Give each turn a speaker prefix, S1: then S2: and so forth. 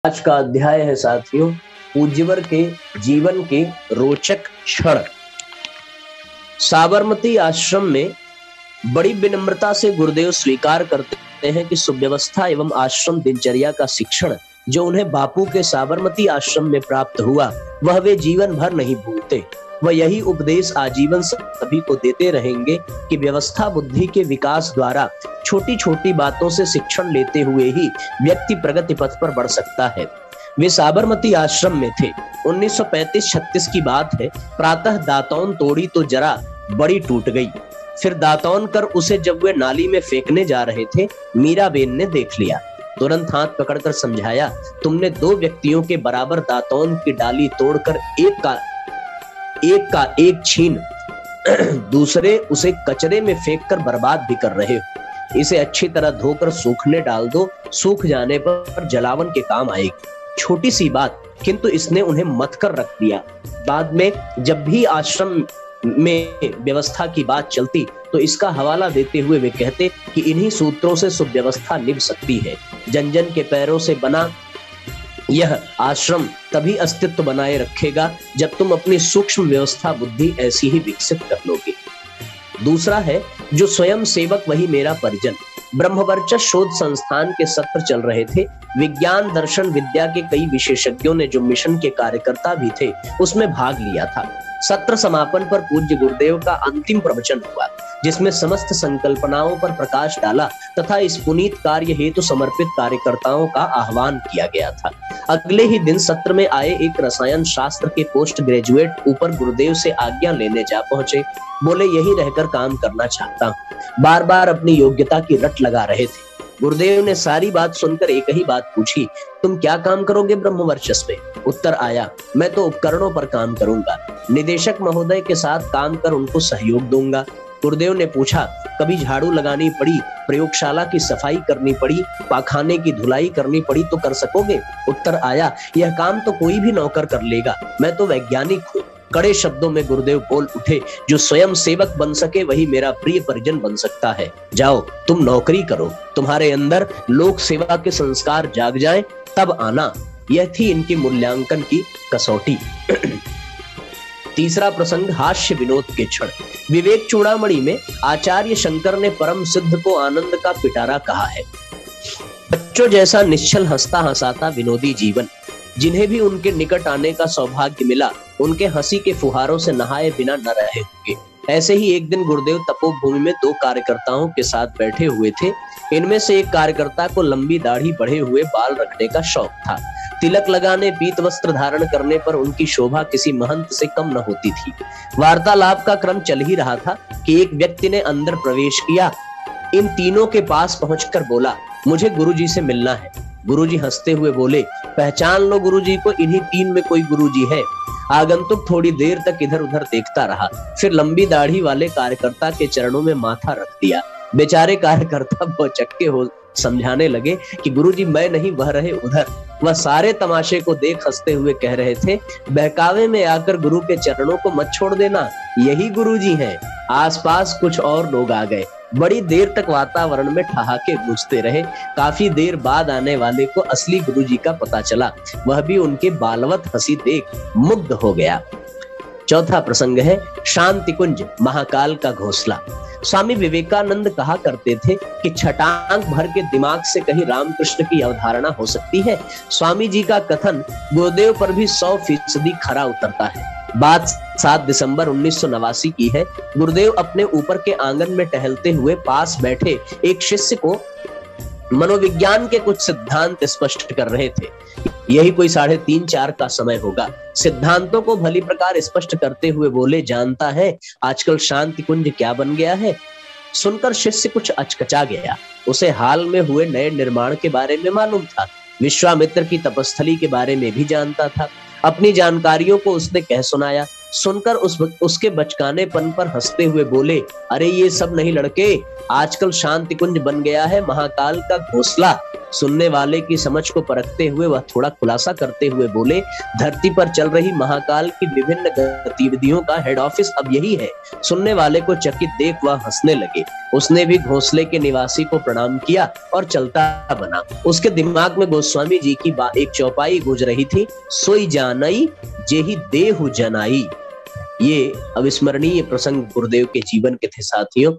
S1: आज का अध्याय है साथियों, पूज्यवर के जीवन के रोचक क्षण। साबरमती आश्रम में बड़ी विनम्रता से गुरुदेव स्वीकार करते हैं कि सुव्यवस्था एवं आश्रम दिनचर्या का शिक्षण जो उन्हें बापू के साबरमती आश्रम में प्राप्त हुआ वह वे जीवन भर नहीं भूलते। वह यही उपदेश आजीवन सभी को देते रहेंगे कि व्यवस्था बुद्धि के विकास द्वारा छोटी छोटी बातों से शिक्षण लेते हुए ही व्यक्ति प्रगति पथ पर बढ़ सकता है। वे साबरमती आश्रम में थे। 1935-36 की बात है। प्रातः दातौन तोड़ी तो जरा बड़ी टूट गई। फिर दातौन कर उसे जब वे नाली में फेंकने जा रहे थे, मीराबेन ने देख लिया। तुरंत हाथ पकड़कर समझाया, तुमने दो व्यक्तियों के बराबर दातौन की डाली तोड़कर एक का एक छीन दूसरे उसे कचरे में फेंककर बर्बाद भी कर रहे हो। इसे अच्छी तरह धोकर सूखने डाल दो, सूख जाने पर जलावन के काम आएगी। छोटी सी बात, किंतु इसने उन्हें मत कर रख दिया। बाद में जब भी आश्रम में व्यवस्था की बात चलती तो इसका हवाला देते हुए वे कहते कि इन्हीं सूत्रों से सुव्यवस्था निभ सकती है। जन जन के पैरों से बना यह आश्रम तभी अस्तित्व बनाए रखेगा जब तुम अपनी सूक्ष्म व्यवस्था बुद्धि ऐसी ही विकसित कर लोगे। दूसरा है, जो स्वयं सेवक वही मेरा परिजन। ब्रह्मवर्चस्व शोध संस्थान के सत्र चल रहे थे। विज्ञान दर्शन विद्या के कई विशेषज्ञों ने जो मिशन के कार्यकर्ता भी थे उसमें भाग लिया था। सत्र समापन पर पूज्य गुरुदेव का अंतिम प्रवचन हुआ जिसमें समस्त संकल्पनाओं पर प्रकाश डाला तथा इस पुनीत कार्य हेतु समर्पित कार्यकर्ताओं का आह्वान किया गया था। अगले ही दिन सत्र में आए एक रसायन शास्त्र के पोस्ट ग्रेजुएट ऊपर गुरुदेव से आज्ञा लेने जा पहुंचे। बोले, यही रहकर काम करना चाहता हूं। बार बार अपनी योग्यता की रट लगा रहे थे। गुरुदेव ने सारी बात सुनकर एक ही बात पूछी, तुम क्या काम करोगे ब्रह्मवर्चस्व में? उत्तर आया, मैं तो उपकरणों पर काम करूंगा। निदेशक महोदय के साथ काम कर उनको सहयोग दूंगा। गुरुदेव ने पूछा, कभी झाड़ू लगानी पड़ी, प्रयोगशाला की सफाई करनी पड़ी, पाखाने की धुलाई करनी पड़ी तो कर सकोगे? उत्तर आया, यह काम तो कोई भी नौकर कर लेगा, मैं तो वैज्ञानिक हूँ। कड़े शब्दों में गुरुदेव बोल उठे, जो स्वयं सेवक बन सके वही मेरा प्रिय परिजन बन सकता है। जाओ, तुम नौकरी करो, तुम्हारे अंदर लोक सेवा के संस्कार जाग जाएं, तब आना। यह थी इनकी मूल्यांकन की कसौटी। तीसरा प्रसंग, हास्य विनोद के क्षण। विवेक चूड़ामणि में आचार्य शंकर ने परम सिद्ध को आनंद का पिटारा कहा है। बच्चों जैसा निश्चल हंसता हंसाता विनोदी जीवन। जिन्हें भी उनके निकट आने का सौभाग्य मिला उनके हंसी के फुहारों से नहाए बिना न रहे होंगे। ऐसे ही एक दिन गुरुदेव तपोभूमि में दो कार्यकर्ताओं के साथ बैठे हुए थे। इनमें से एक कार्यकर्ता को लंबी दाढ़ी, बढ़े हुए बाल रखने का शौक था। तिलक लगाने, पीत वस्त्र धारण करने पर उनकी शोभा किसी महंत से कम न होती थी। वार्तालाप का क्रम चल ही रहा था कि एक व्यक्ति ने अंदर प्रवेश किया। इन तीनों के पास पहुंचकर बोला, मुझे गुरुजी से मिलना है। गुरुजी हंसते हुए बोले, पहचान लो गुरुजी को, इन्हीं तीन में कोई गुरुजी है। आगंतुक थोड़ी देर तक इधर उधर देखता रहा, फिर लंबी दाढ़ी वाले कार्यकर्ता के चरणों में माथा रख दिया। बेचारे कार्यकर्ता भौचक्के हो समझाने लगे कि गुरुजी मैं नहीं, वह रहे उधर। वह सारे तमाशे को देख हंसते हुए कह रहे थे, बहकावे में आकर गुरु के चरणों को मत छोड़ देना, यही गुरुजी हैं। आसपास कुछ और लोग आ गए। बड़ी देर तक वातावरण में ठहाके गूंजते रहे। काफी देर बाद आने वाले को असली गुरुजी का पता चला। वह भी उनके बालवत हंसी देख मुग्ध हो गया। चौथा प्रसंग है, शांति कुंज, महाकाल का घोंसला। स्वामी विवेकानंद कहा करते थे कि छटांग भर के दिमाग से कहीं रामकृष्ण की अवधारणा हो सकती है। स्वामी जी का कथन गुरुदेव पर भी 100% खरा उतरता है। बात 7 दिसंबर 1989 की है। गुरुदेव अपने ऊपर के आंगन में टहलते हुए पास बैठे एक शिष्य को मनोविज्ञान के कुछ सिद्धांत स्पष्ट कर रहे थे। यही कोई 3:30-4 का समय होगा। सिद्धांतों को भली प्रकार स्पष्ट करते हुए बोले, जानता है आजकल शांति कुंज क्या बन गया है? सुनकर शिष्य कुछ अचकचा गया। उसे हाल में हुए नए निर्माण के बारे में मालूम था, विश्वामित्र की तपस्थली के बारे में भी जानता था। अपनी जानकारियों को उसने कह सुनाया। सुनकर उसके बचकानेपन पर हंसते हुए बोले, अरे ये सब नहीं लड़के, आजकल शांति कुंज बन गया है महाकाल का घोंसला। सुनने वाले की समझ को परखते हुए वह थोड़ा खुलासा करते हुए बोले, धरती पर चल रही महाकाल की विभिन्न गतिविधियों का हेड ऑफिस अब यही है। सुनने वाले को चकित देख वह हंसने लगे। उसने भी घोंसले के निवासी को प्रणाम किया और चलता बना। उसके दिमाग में गोस्वामी जी की एक चौपाई गूंज रही थी, सोई जानई जेहि देहु जनाई। ये अविस्मरणीय प्रसंग गुरुदेव के जीवन के थे साथियों।